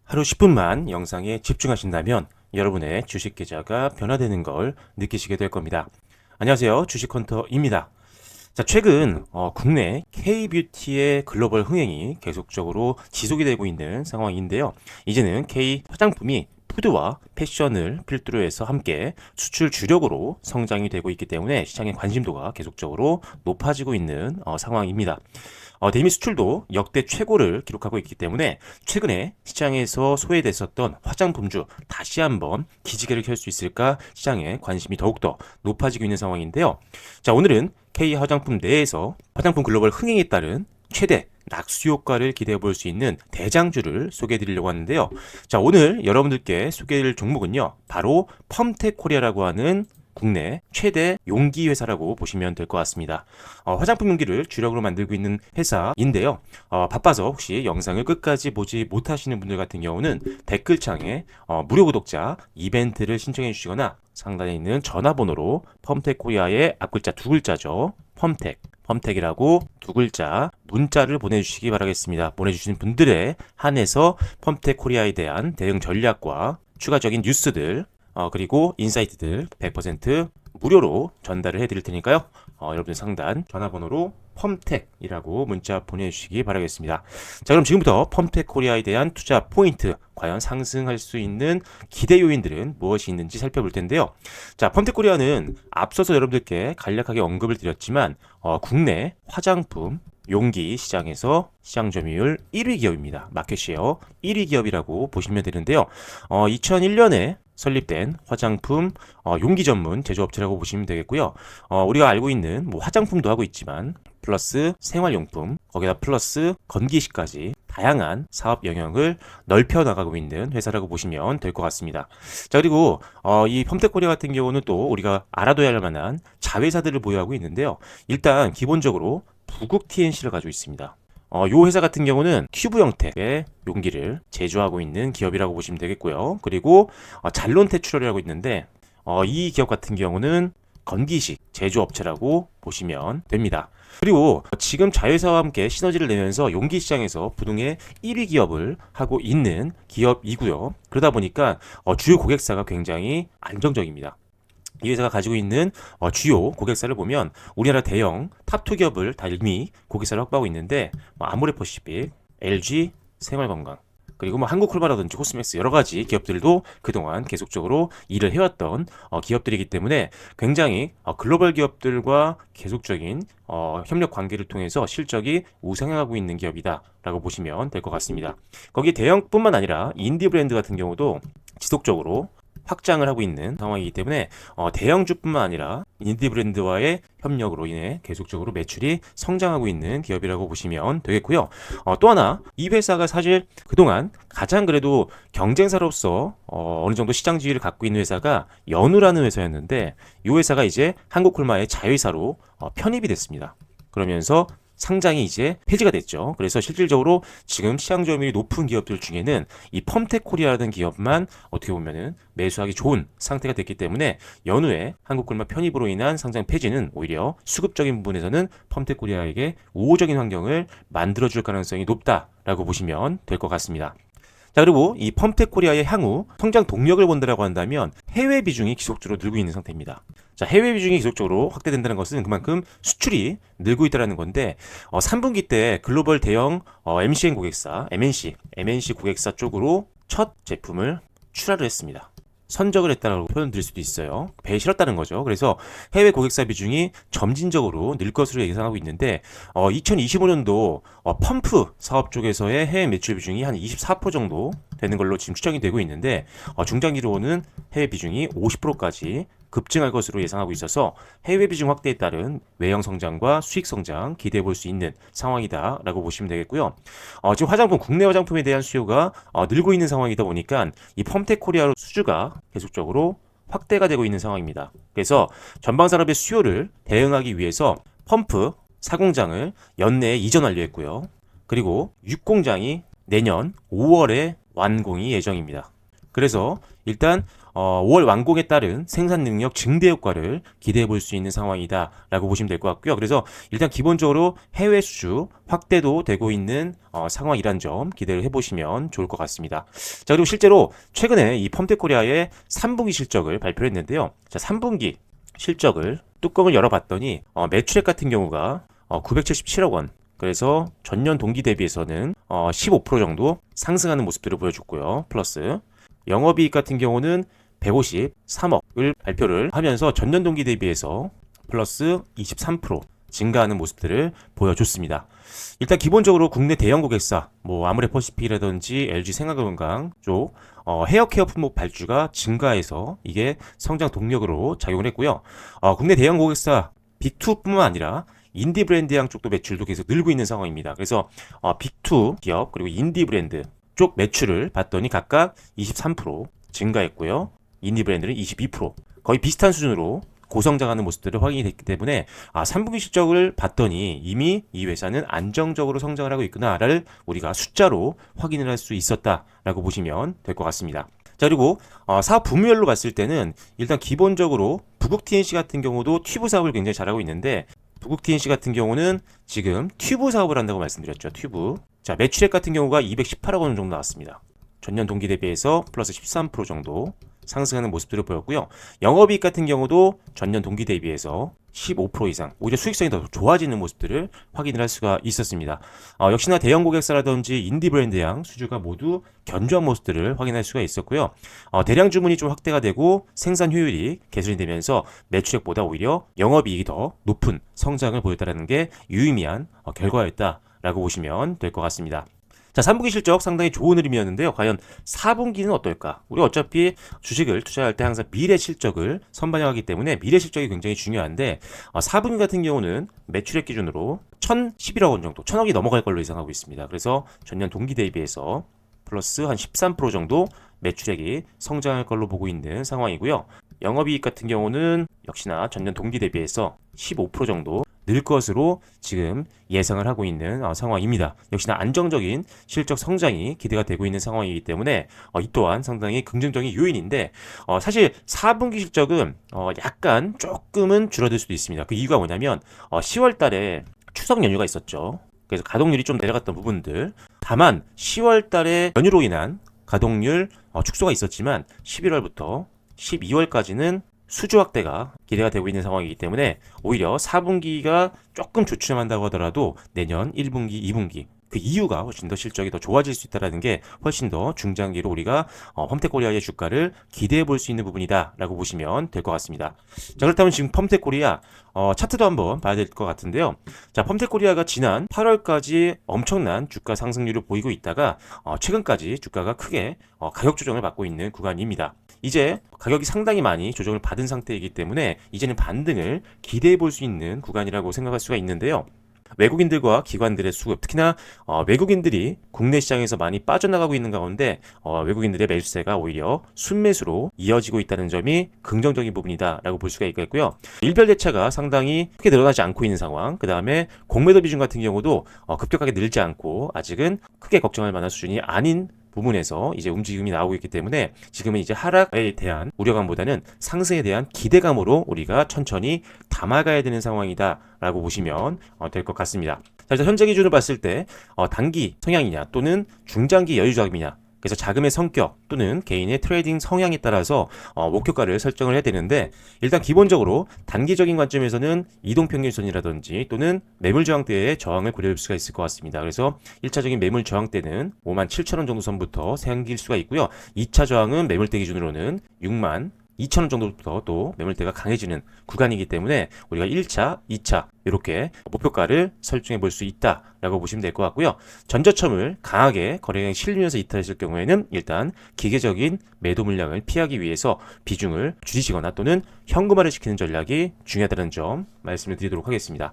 하루 10분만 영상에 집중하신다면 여러분의 주식 계좌가 변화되는 걸 느끼시게 될 겁니다. 안녕하세요. 주식헌터입니다. 자, 최근 국내 K뷰티의 글로벌 흥행이 계속적으로 지속이 되고 있는 상황인데요. 이제는 K 화장품이 푸드와 패션을 필두로 해서 함께 수출 주력으로 성장이 되고 있기 때문에 시장의 관심도가 계속적으로 높아지고 있는 상황입니다. 대미 수출도 역대 최고를 기록하고 있기 때문에 최근에 시장에서 소외됐었던 화장품주 다시 한번 기지개를 켤 수 있을까 시장에 관심이 더욱더 높아지고 있는 상황인데요. 자, 오늘은 K 화장품 내에서 화장품 글로벌 흥행에 따른 최대 낙수 효과를 기대해 볼 수 있는 대장주를 소개해 드리려고 하는데요. 자, 오늘 여러분들께 소개할 종목은요, 바로 펌텍코리아라고 하는 국내 최대 용기 회사라고 보시면 될 것 같습니다. 화장품 용기를 주력으로 만들고 있는 회사인데요. 바빠서 혹시 영상을 끝까지 보지 못하시는 분들 같은 경우는 댓글창에 무료 구독자 이벤트를 신청해 주시거나 상단에 있는 전화번호로 펌텍코리아의 앞글자 두 글자죠. 펌텍이라고 두 글자 문자를 보내주시기 바라겠습니다. 보내주신 분들에 한해서 펌텍코리아에 대한 대응 전략과 추가적인 뉴스들 그리고 인사이트들 100% 무료로 전달을 해드릴 테니까요. 여러분들 상단 전화번호로 펌텍이라고 문자 보내주시기 바라겠습니다. 자, 그럼 지금부터 펌텍코리아에 대한 투자 포인트, 과연 상승할 수 있는 기대 요인들은 무엇이 있는지 살펴볼 텐데요. 자, 펌텍코리아는 앞서서 여러분들께 간략하게 언급을 드렸지만 국내 화장품 용기 시장에서 시장 점유율 1위 기업입니다. 마켓쉐어 1위 기업이라고 보시면 되는데요. 2001년에 설립된 화장품 용기 전문 제조업체라고 보시면 되겠고요. 우리가 알고 있는 화장품도 하고 있지만 플러스 생활용품, 거기다 플러스 건기식까지 다양한 사업 영역을 넓혀 나가고 있는 회사라고 보시면 될 것 같습니다. 자, 그리고 이 펌텍코리아 같은 경우는 또 우리가 알아둬야 할 만한 자회사들을 보유하고 있는데요. 일단 기본적으로 부국 TNC를 가지고 있습니다. 요 회사 같은 경우는 큐브 형태의 용기를 제조하고 있는 기업이라고 보시면 되겠고요. 그리고 잘론 테츄럴이라고 있는데 이 기업 같은 경우는 건기식 제조업체라고 보시면 됩니다. 그리고 지금 자회사와 함께 시너지를 내면서 용기 시장에서 부동의 1위 기업을 하고 있는 기업이고요. 그러다 보니까 주요 고객사가 굉장히 안정적입니다. 이 회사가 가지고 있는 주요 고객사를 보면 우리나라 대형 탑2 기업을 다 이미 고객사를 확보하고 있는데 아모레퍼시픽, LG, 생활건강, 그리고 한국콜바라든지 코스맥스 여러 가지 기업들도 그동안 계속적으로 일을 해왔던 기업들이기 때문에 굉장히 글로벌 기업들과 계속적인 협력 관계를 통해서 실적이 우상향하고 있는 기업이다라고 보시면 될 것 같습니다. 거기에 대형뿐만 아니라 인디 브랜드 같은 경우도 지속적으로 확장을 하고 있는 상황이기 때문에 대형주뿐만 아니라 인디 브랜드와의 협력으로 인해 계속적으로 매출이 성장하고 있는 기업이라고 보시면 되겠고요. 또 하나 이 회사가 사실 그동안 가장 그래도 경쟁사로서 어느 정도 시장 지위를 갖고 있는 회사가 연우라는 회사였는데 이 회사가 이제 한국콜마의 자회사로 편입이 됐습니다. 그러면서 상장이 이제 폐지가 됐죠. 그래서 실질적으로 지금 시장 점유율이 높은 기업들 중에는 이 펌텍코리아라는 기업만 어떻게 보면은 매수하기 좋은 상태가 됐기 때문에 연후에 한국콜마 편입으로 인한 상장 폐지는 오히려 수급적인 부분에서는 펌텍코리아에게 우호적인 환경을 만들어줄 가능성이 높다라고 보시면 될 것 같습니다. 자, 그리고 이 펌텍코리아의 향후 성장 동력을 본다라고 한다면 해외 비중이 지속적으로 늘고 있는 상태입니다. 자, 해외 비중이 지속적으로 확대된다는 것은 그만큼 수출이 늘고 있다는 건데 3분기 때 글로벌 대형 MCN 고객사, MNC 고객사 쪽으로 첫 제품을 출하를 했습니다. 선적을 했다라고 표현드릴 수도 있어요. 배에 실었다는 거죠. 그래서 해외 고객사 비중이 점진적으로 늘 것으로 예상하고 있는데 2025년도 펌프 사업 쪽에서의 해외 매출 비중이 한 24% 정도 되는 걸로 지금 추정이 되고 있는데 중장기로는 해외 비중이 50%까지 급증할 것으로 예상하고 있어서 해외 비중 확대에 따른 외형 성장과 수익 성장 기대해 볼 수 있는 상황이다라고 보시면 되겠고요. 지금 화장품, 국내 화장품에 대한 수요가 늘고 있는 상황이다 보니까 이 펌텍코리아로 수주가 계속적으로 확대가 되고 있는 상황입니다. 그래서 전방 산업의 수요를 대응하기 위해서 펌프 4공장을 연내에 이전 완료했고요. 그리고 6공장이 내년 5월에 완공이 예정입니다. 그래서 일단 5월 완공에 따른 생산 능력 증대 효과를 기대해 볼 수 있는 상황이다 라고 보시면 될 것 같고요. 그래서 일단 기본적으로 해외 수주 확대도 되고 있는 상황이란 점 기대를 해보시면 좋을 것 같습니다. 자, 그리고 실제로 최근에 이 펌텍코리아의 3분기 실적을 발표를 했는데요. 자, 3분기 실적을 뚜껑을 열어봤더니 매출액 같은 경우가 977억 원, 그래서 전년 동기 대비해서는 15% 정도 상승하는 모습들을 보여줬고요. 플러스 영업이익 같은 경우는 153억을 발표를 하면서 전년 동기 대비해서 플러스 23% 증가하는 모습들을 보여줬습니다. 일단 기본적으로 국내 대형 고객사, 아모레퍼시픽이라든지 LG 생활건강 쪽 헤어케어 품목 발주가 증가해서 이게 성장 동력으로 작용을 했고요. 국내 대형 고객사 빅2뿐만 아니라 인디 브랜드 양 쪽도 매출도 계속 늘고 있는 상황입니다. 그래서 빅2 기업 그리고 인디 브랜드 쪽 매출을 봤더니 각각 23% 증가했고요. 인디 브랜드는 22%, 거의 비슷한 수준으로 고성장하는 모습들을 확인이 됐기 때문에 3분기 실적을 봤더니 이미 이 회사는 안정적으로 성장을 하고 있구나를 우리가 숫자로 확인을 할 수 있었다라고 보시면 될 것 같습니다. 자, 그리고 사업 부문별로 봤을 때는 일단 기본적으로 부국 TNC 같은 경우도 튜브 사업을 굉장히 잘하고 있는데, 부국 TNC 같은 경우는 지금 튜브 사업을 한다고 말씀드렸죠. 튜브. 자, 매출액 같은 경우가 218억 원 정도 나왔습니다. 전년 동기 대비해서 플러스 13% 정도 상승하는 모습들을 보였고요. 영업이익 같은 경우도 전년 동기 대비해서 15% 이상 오히려 수익성이 더 좋아지는 모습들을 확인을 할 수가 있었습니다. 역시나 대형 고객사라든지 인디 브랜드 양 수주가 모두 견조한 모습들을 확인할 수가 있었고요. 대량 주문이 좀 확대가 되고 생산 효율이 개선이 되면서 매출액보다 오히려 영업이익이 더 높은 성장을 보였다는 게 유의미한 결과였다라고 보시면 될 것 같습니다. 자, 3분기 실적 상당히 좋은 흐름이었는데요. 과연 4분기는 어떨까? 우리 어차피 주식을 투자할 때 항상 미래 실적을 선반영하기 때문에 미래 실적이 굉장히 중요한데, 4분기 같은 경우는 매출액 기준으로 1,011억 원 정도, 1,000억이 넘어갈 걸로 예상하고 있습니다. 그래서 전년 동기 대비해서 플러스 한 13% 정도 매출액이 성장할 걸로 보고 있는 상황이고요. 영업이익 같은 경우는 역시나 전년 동기 대비해서 15% 정도 늘 것으로 지금 예상을 하고 있는 상황입니다. 역시나 안정적인 실적 성장이 기대가 되고 있는 상황이기 때문에 이 또한 상당히 긍정적인 요인인데, 사실 4분기 실적은 약간 조금은 줄어들 수도 있습니다. 그 이유가 뭐냐면 10월 달에 추석 연휴가 있었죠. 그래서 가동률이 좀 내려갔던 부분들, 다만 10월 달에 연휴로 인한 가동률 축소가 있었지만 11월부터 12월까지는 수주 확대가 기대가 되고 있는 상황이기 때문에 오히려 4분기가 조금 주춤한다고 하더라도 내년 1분기, 2분기 그 이유가 훨씬 더 실적이 더 좋아질 수 있다는 게 훨씬 더 중장기로 우리가 펌텍코리아의 주가를 기대해 볼 수 있는 부분이다라고 보시면 될 것 같습니다. 자, 그렇다면 지금 펌텍코리아 차트도 한번 봐야 될 것 같은데요. 자, 펌텍코리아가 지난 8월까지 엄청난 주가 상승률을 보이고 있다가 최근까지 주가가 크게 가격 조정을 받고 있는 구간입니다. 이제 가격이 상당히 많이 조정을 받은 상태이기 때문에 이제는 반등을 기대해 볼 수 있는 구간이라고 생각할 수가 있는데요. 외국인들과 기관들의 수급, 특히나 외국인들이 국내 시장에서 많이 빠져나가고 있는 가운데 외국인들의 매수세가 오히려 순매수로 이어지고 있다는 점이 긍정적인 부분이다라고 볼 수가 있겠고요. 일별 대차가 상당히 크게 늘어나지 않고 있는 상황, 그 다음에 공매도 비중 같은 경우도 급격하게 늘지 않고 아직은 크게 걱정할 만한 수준이 아닌 부분에서 이제 움직임이 나오고 있기 때문에 지금은 이제 하락에 대한 우려감보다는 상승에 대한 기대감으로 우리가 천천히 담아가야 되는 상황이다라고 보시면 될 것 같습니다. 자, 일단 현재 기준으로 봤을 때 단기 성향이냐 또는 중장기 여유 자금이냐, 그래서 자금의 성격 또는 개인의 트레이딩 성향에 따라서 목표가를 설정을 해야 되는데, 일단 기본적으로 단기적인 관점에서는 이동평균선이라든지 또는 매물 저항대의 저항을 고려할 수가 있을 것 같습니다. 그래서 1차적인 매물 저항대는 57,000원 정도 선부터 생길 수가 있고요. 2차 저항은 매물대 기준으로는 62,000원 정도부터 또 매물대가 강해지는 구간이기 때문에 우리가 1차, 2차 이렇게 목표가를 설정해 볼 수 있다라고 보시면 될 것 같고요. 전저점을 강하게 거래량이 실리면서 이탈했을 경우에는 일단 기계적인 매도 물량을 피하기 위해서 비중을 줄이시거나 또는 현금화를 시키는 전략이 중요하다는 점 말씀을 드리도록 하겠습니다.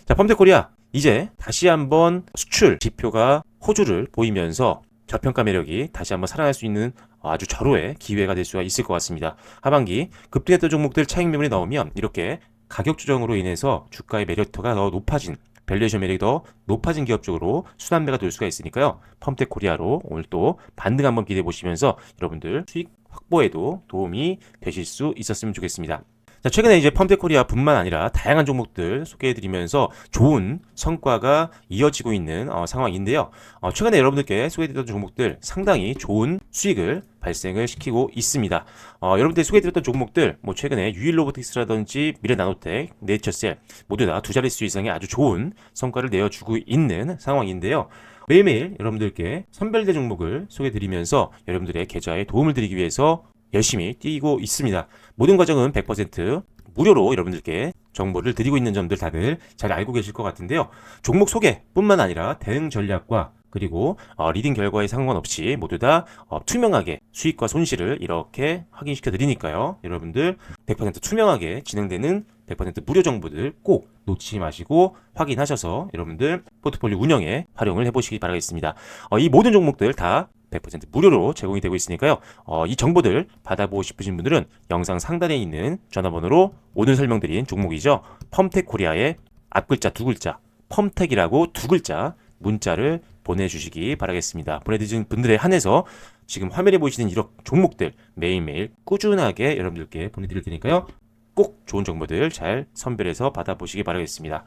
자, 펌텍코리아 이제 다시 한번 수출 지표가 호주를 보이면서 저평가 매력이 다시 한번 살아날 수 있는 아주 절호의 기회가 될 수가 있을 것 같습니다. 하반기 급등했던 종목들 차익 매물이 나오면 이렇게 가격 조정으로 인해서 주가의 매력도가 더 높아진, 밸류에이션 매력이 더 높아진 기업 쪽으로 순환매가 될 수가 있으니까요. 펌텍코리아로 오늘 또 반등 한번 기대해 보시면서 여러분들 수익 확보에도 도움이 되실 수 있었으면 좋겠습니다. 자, 최근에 이제 펌텍코리아뿐만 아니라 다양한 종목들 소개해드리면서 좋은 성과가 이어지고 있는 상황인데요. 최근에 여러분들께 소개해드렸던 종목들 상당히 좋은 수익을 발생을 시키고 있습니다. 여러분들 소개해드렸던 종목들 뭐 최근에 유일로보틱스라든지 미래나노텍, 네이처셀 모두 다 두 자릿수 이상의 아주 좋은 성과를 내어주고 있는 상황인데요. 매일매일 여러분들께 선별된 종목을 소개해드리면서 여러분들의 계좌에 도움을 드리기 위해서 열심히 뛰고 있습니다. 모든 과정은 100% 무료로 여러분들께 정보를 드리고 있는 점들 다들 잘 알고 계실 것 같은데요. 종목 소개뿐만 아니라 대응 전략과 그리고 리딩 결과에 상관없이 모두 다 투명하게 수익과 손실을 이렇게 확인시켜 드리니까요. 여러분들 100% 투명하게 진행되는 100% 무료 정보들 꼭 놓치지 마시고 확인하셔서 여러분들 포트폴리오 운영에 활용을 해보시기 바라겠습니다. 이 모든 종목들 다 100% 무료로 제공이 되고 있으니까요. 이 정보들 받아보고 싶으신 분들은 영상 상단에 있는 전화번호로 오늘 설명드린 종목이죠. 펌텍코리아의 앞글자 두 글자 펌텍이라고 두 글자 문자를 보내주시기 바라겠습니다. 보내주신 분들에 한해서 지금 화면에 보이시는 이런 종목들 매일매일 꾸준하게 여러분들께 보내드릴 테니까요. 꼭 좋은 정보들 잘 선별해서 받아보시기 바라겠습니다.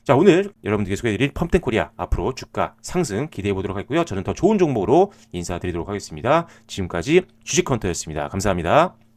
자, 오늘 여러분들께 소개해드릴 펌텍코리아 앞으로 주가 상승 기대해 보도록 하겠고요. 저는 더 좋은 종목으로 인사드리도록 하겠습니다. 지금까지 주식헌터였습니다. 감사합니다.